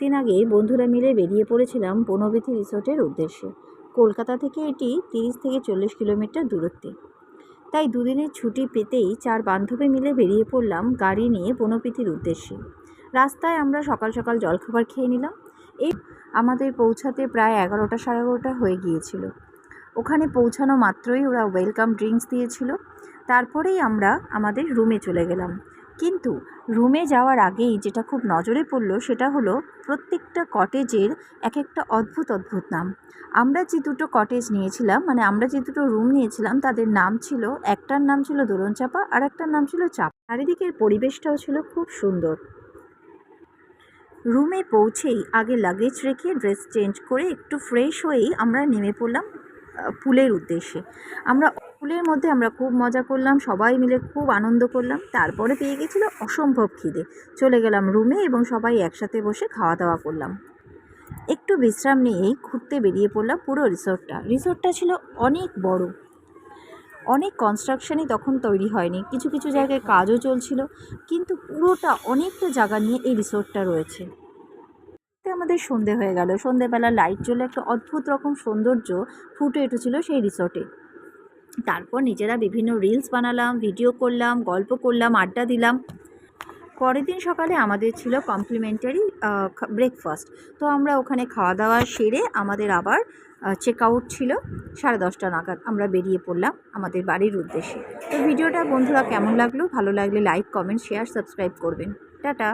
কয়েকদিন আগে বন্ধুরা মিলে বেরিয়ে পড়েছিলাম বনবিথি রিসোর্টের উদ্দেশ্যে। কলকাতা থেকে এটি 30 থেকে 40 কিলোমিটার দূরত্বে। তাই দুদিনের ছুটি পেতেই 4 বান্ধবী মিলে বেরিয়ে পড়লাম গাড়ি নিয়ে বনবিথির উদ্দেশ্যে। রাস্তায় আমরা সকাল সকাল জলখাবার খেয়ে নিলাম। এই আমাদের পৌঁছাতে প্রায় 11টা সাড়ে 11টা হয়ে গিয়েছিল। ওখানে পৌঁছানো মাত্রই ওরা ওয়েলকাম ড্রিঙ্কস দিয়েছিল। তারপরেই আমরা আমাদের রুমে চলে গেলাম। কিন্তু রুমে যাওয়ার আগেই যেটা খুব নজরে পড়লো সেটা হলো প্রত্যেকটা কটেজের এক একটা অদ্ভুত অদ্ভুত নাম। আমরা যে দুটো কটেজ নিয়েছিলাম, মানে আমরা যে দুটো রুম নিয়েছিলাম, তাদের নাম ছিল, একটার নাম ছিল দোলনচাপা আর একটার নাম ছিল চাপা। চারিদিকের পরিবেশটাও ছিল খুব সুন্দর। রুমে পৌঁছেই আগে লাগেজ রেখে ড্রেস চেঞ্জ করে একটু ফ্রেশ হয়েই আমরা নেমে পড়লাম পুলের উদ্দেশ্যে। পুলের মধ্যে আমরা খুব মজা করলাম, সবাই মিলে খুব আনন্দ করলাম। তারপরে পেয়ে গেছিলো অসম্ভব খিদে। চলে গেলাম রুমে এবং সবাই একসাথে বসে খাওয়া দাওয়া করলাম। একটু বিশ্রাম নিয়েই ঘুরতে বেরিয়ে পড়লাম পুরো রিসোর্টটা ছিল অনেক বড়। অনেক কনস্ট্রাকশনই তখন তৈরি হয়নি, কিছু কিছু জায়গায় কাজও চলছিল, কিন্তু পুরোটা অনেকটা জায়গা নিয়ে এই রিসোর্টটা রয়েছে। আমাদের সন্ধে হয়ে গেল। সন্ধেবেলা লাইট জ্বলে একটা অদ্ভুত রকম সৌন্দর্য ফুটে উঠেছিল সেই রিসোর্টে। তারপর নিজেরা বিভিন্ন রিলস বানালাম, ভিডিও করলাম, গল্প করলাম, আড্ডা দিলাম। পরের দিন সকালে আমাদের ছিল কমপ্লিমেন্টারি ব্রেকফাস্ট। তো আমরা ওখানে খাওয়া দাওয়া সেরে আমাদের আবার চেক আউট ছিল 10:30 নাগাদ। আমরা বেরিয়ে পড়লাম আমাদের বাড়ির উদ্দেশ্যে। তো ভিডিওটা বন্ধুরা কেমন লাগলো? ভালো লাগলে লাইক, কমেন্ট, শেয়ার, সাবস্ক্রাইব করবেন। টাটা।